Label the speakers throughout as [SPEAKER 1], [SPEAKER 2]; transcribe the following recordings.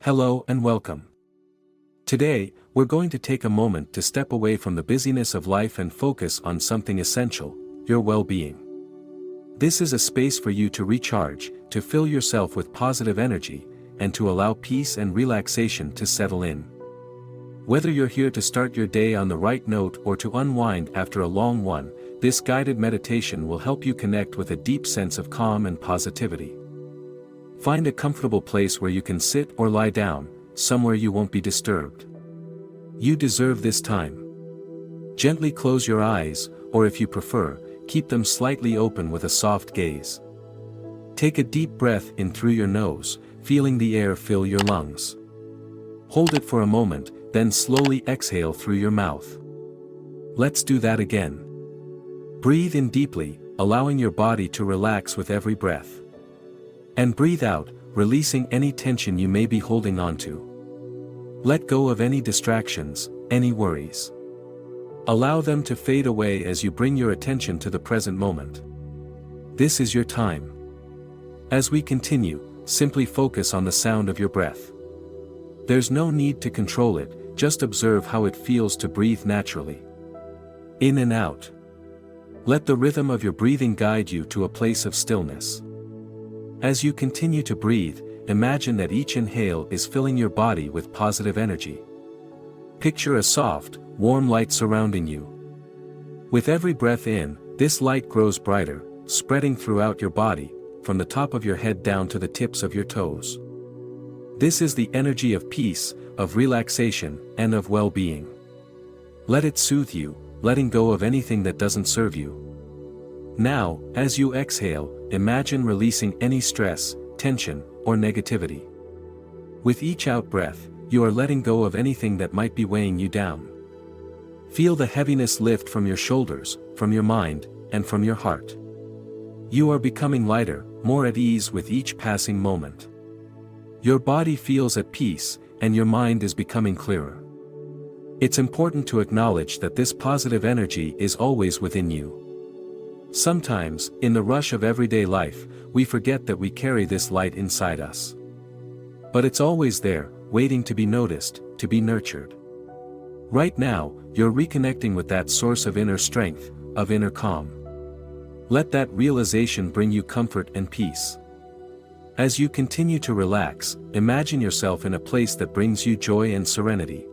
[SPEAKER 1] Hello and welcome. Today, we're going to take a moment to step away from the busyness of life and focus on something essential, your well-being. This is a space for you to recharge, to fill yourself with positive energy, and to allow peace and relaxation to settle in. Whether you're here to start your day on the right note or to unwind after a long one, this guided meditation will help you connect with a deep sense of calm and positivity. Find a comfortable place where you can sit or lie down, somewhere you won't be disturbed. You deserve this time. Gently close your eyes, or if you prefer, keep them slightly open with a soft gaze. Take a deep breath in through your nose, feeling the air fill your lungs. Hold it for a moment, then slowly exhale through your mouth. Let's do that again. Breathe in deeply, allowing your body to relax with every breath. And breathe out, releasing any tension you may be holding onto. Let go of any distractions, any worries. Allow them to fade away as you bring your attention to the present moment. This is your time. As we continue, simply focus on the sound of your breath. There's no need to control it, just observe how it feels to breathe naturally. In and out. Let the rhythm of your breathing guide you to a place of stillness. As you continue to breathe, imagine that each inhale is filling your body with positive energy. Picture a soft, warm light surrounding you. With every breath in, this light grows brighter, spreading throughout your body, from the top of your head down to the tips of your toes. This is the energy of peace, of relaxation, and of well-being. Let it soothe you, letting go of anything that doesn't serve you. Now, as you exhale, imagine releasing any stress, tension, or negativity. With each out-breath, you are letting go of anything that might be weighing you down. Feel the heaviness lift from your shoulders, from your mind, and from your heart. You are becoming lighter, more at ease with each passing moment. Your body feels at peace, and your mind is becoming clearer. It's important to acknowledge that this positive energy is always within you. Sometimes, in the rush of everyday life, we forget that we carry this light inside us. But it's always there, waiting to be noticed, to be nurtured. Right now, you're reconnecting with that source of inner strength, of inner calm. Let that realization bring you comfort and peace. As you continue to relax, imagine yourself in a place that brings you joy and serenity.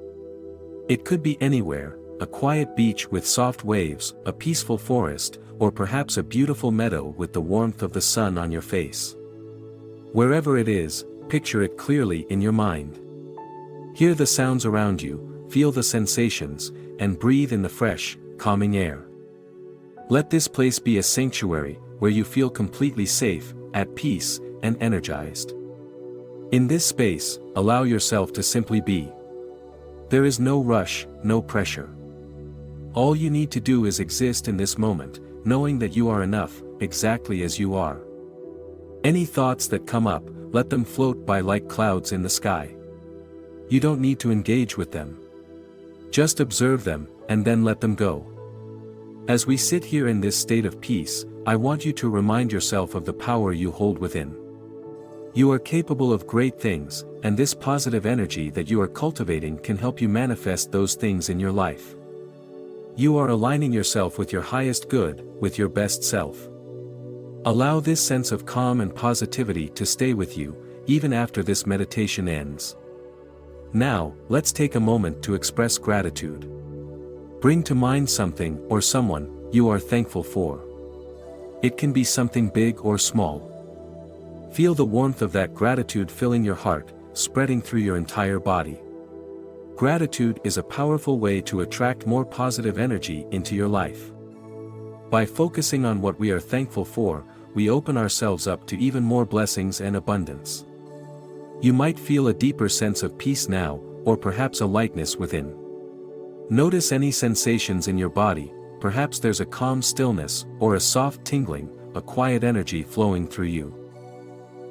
[SPEAKER 1] It could be anywhere, a quiet beach with soft waves, a peaceful forest, or perhaps a beautiful meadow with the warmth of the sun on your face. Wherever it is, picture it clearly in your mind. Hear the sounds around you, feel the sensations, and breathe in the fresh, calming air. Let this place be a sanctuary, where you feel completely safe, at peace, and energized. In this space, allow yourself to simply be. There is no rush, no pressure. All you need to do is exist in this moment, knowing that you are enough, exactly as you are. Any thoughts that come up, let them float by like clouds in the sky. You don't need to engage with them. Just observe them, and then let them go. As we sit here in this state of peace, I want you to remind yourself of the power you hold within. You are capable of great things, and this positive energy that you are cultivating can help you manifest those things in your life. You are aligning yourself with your highest good, with your best self. Allow this sense of calm and positivity to stay with you, even after this meditation ends. Now, let's take a moment to express gratitude. Bring to mind something or someone you are thankful for. It can be something big or small. Feel the warmth of that gratitude filling your heart, spreading through your entire body. Gratitude is a powerful way to attract more positive energy into your life. By focusing on what we are thankful for, we open ourselves up to even more blessings and abundance. You might feel a deeper sense of peace now, or perhaps a lightness within. Notice any sensations in your body, perhaps there's a calm stillness, or a soft tingling, a quiet energy flowing through you.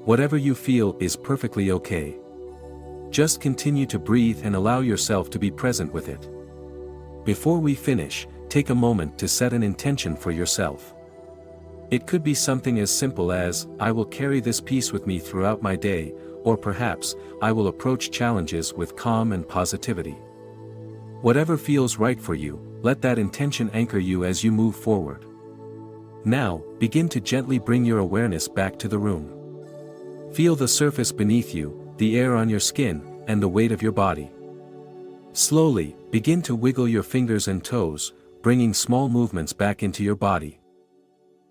[SPEAKER 1] Whatever you feel is perfectly okay. Just continue to breathe and allow yourself to be present with it. Before we finish, take a moment to set an intention for yourself. It could be something as simple as, I will carry this peace with me throughout my day, or perhaps, I will approach challenges with calm and positivity. Whatever feels right for you, let that intention anchor you as you move forward. Now, begin to gently bring your awareness back to the room. Feel the surface beneath you, the air on your skin, and the weight of your body. Slowly, begin to wiggle your fingers and toes, bringing small movements back into your body.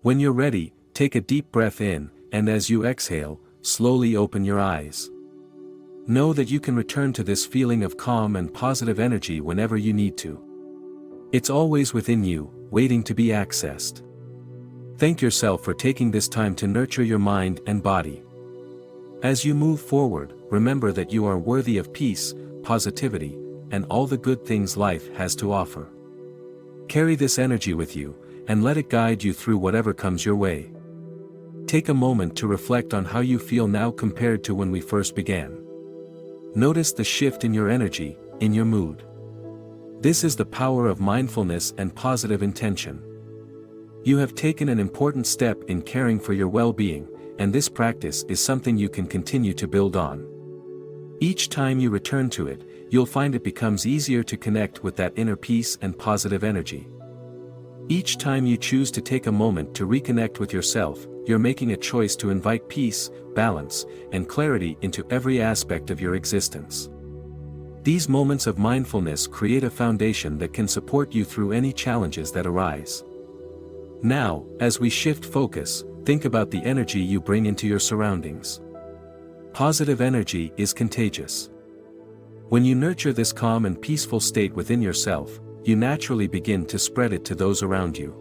[SPEAKER 1] When you're ready, take a deep breath in, and as you exhale, slowly open your eyes. Know that you can return to this feeling of calm and positive energy whenever you need to. It's always within you, waiting to be accessed. Thank yourself for taking this time to nurture your mind and body. As you move forward, remember that you are worthy of peace, positivity, and all the good things life has to offer. Carry this energy with you, and let it guide you through whatever comes your way. Take a moment to reflect on how you feel now compared to when we first began. Notice the shift in your energy, in your mood. This is the power of mindfulness and positive intention. You have taken an important step in caring for your well-being, and this practice is something you can continue to build on. Each time you return to it, you'll find it becomes easier to connect with that inner peace and positive energy. Each time you choose to take a moment to reconnect with yourself, you're making a choice to invite peace, balance, and clarity into every aspect of your existence. These moments of mindfulness create a foundation that can support you through any challenges that arise. Now, as we shift focus, think about the energy you bring into your surroundings. Positive energy is contagious. When you nurture this calm and peaceful state within yourself, you naturally begin to spread it to those around you.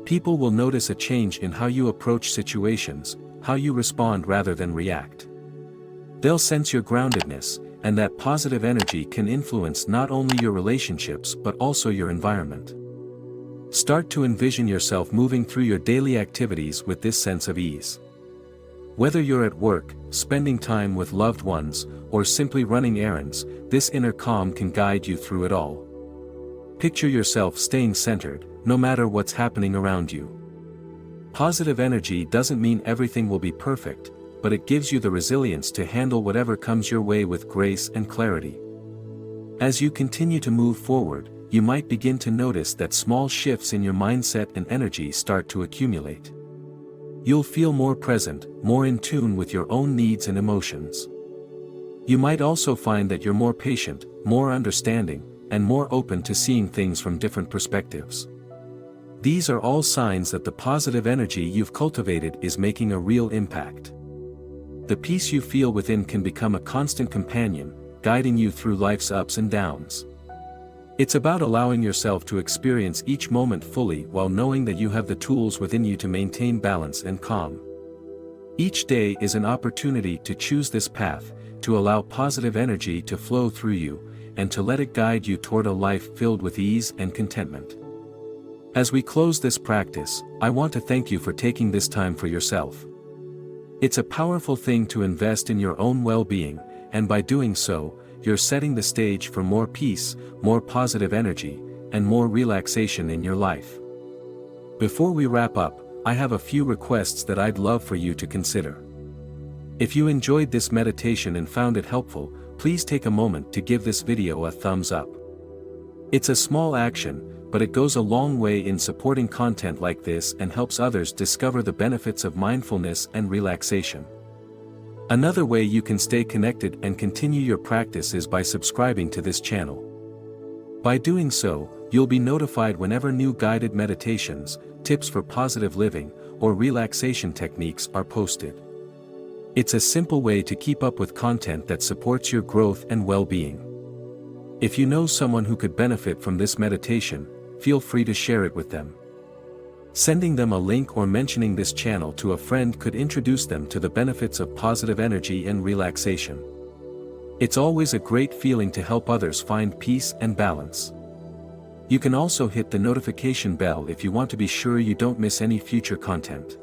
[SPEAKER 1] People will notice a change in how you approach situations, how you respond rather than react. They'll sense your groundedness, and that positive energy can influence not only your relationships but also your environment. Start to envision yourself moving through your daily activities with this sense of ease. Whether you're at work, spending time with loved ones, or simply running errands, this inner calm can guide you through it all. Picture yourself staying centered, no matter what's happening around you. Positive energy doesn't mean everything will be perfect, but it gives you the resilience to handle whatever comes your way with grace and clarity. As you continue to move forward, you might begin to notice that small shifts in your mindset and energy start to accumulate. You'll feel more present, more in tune with your own needs and emotions. You might also find that you're more patient, more understanding, and more open to seeing things from different perspectives. These are all signs that the positive energy you've cultivated is making a real impact. The peace you feel within can become a constant companion, guiding you through life's ups and downs. It's about allowing yourself to experience each moment fully while knowing that you have the tools within you to maintain balance and calm. Each day is an opportunity to choose this path, to allow positive energy to flow through you, and to let it guide you toward a life filled with ease and contentment. As we close this practice, I want to thank you for taking this time for yourself. It's a powerful thing to invest in your own well-being, and by doing so, you're setting the stage for more peace, more positive energy, and more relaxation in your life. Before we wrap up, I have a few requests that I'd love for you to consider. If you enjoyed this meditation and found it helpful, please take a moment to give this video a thumbs up. It's a small action, but it goes a long way in supporting content like this and helps others discover the benefits of mindfulness and relaxation. Another way you can stay connected and continue your practice is by subscribing to this channel. By doing so, you'll be notified whenever new guided meditations, tips for positive living, or relaxation techniques are posted. It's a simple way to keep up with content that supports your growth and well-being. If you know someone who could benefit from this meditation, feel free to share it with them. Sending them a link or mentioning this channel to a friend could introduce them to the benefits of positive energy and relaxation. It's always a great feeling to help others find peace and balance. You can also hit the notification bell if you want to be sure you don't miss any future content.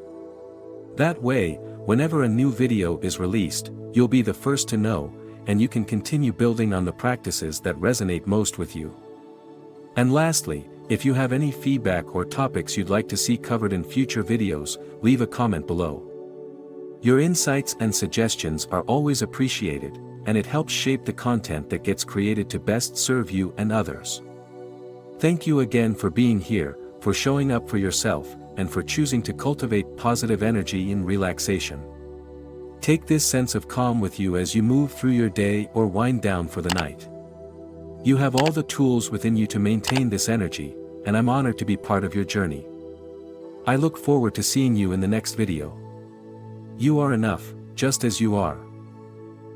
[SPEAKER 1] That way, whenever a new video is released, you'll be the first to know, and you can continue building on the practices that resonate most with you. And lastly, if you have any feedback or topics you'd like to see covered in future videos, leave a comment below. Your insights and suggestions are always appreciated, and it helps shape the content that gets created to best serve you and others. Thank you again for being here, for showing up for yourself, and for choosing to cultivate positive energy in relaxation. Take this sense of calm with you as you move through your day or wind down for the night. You have all the tools within you to maintain this energy, and I'm honored to be part of your journey. I look forward to seeing you in the next video. You are enough, just as you are.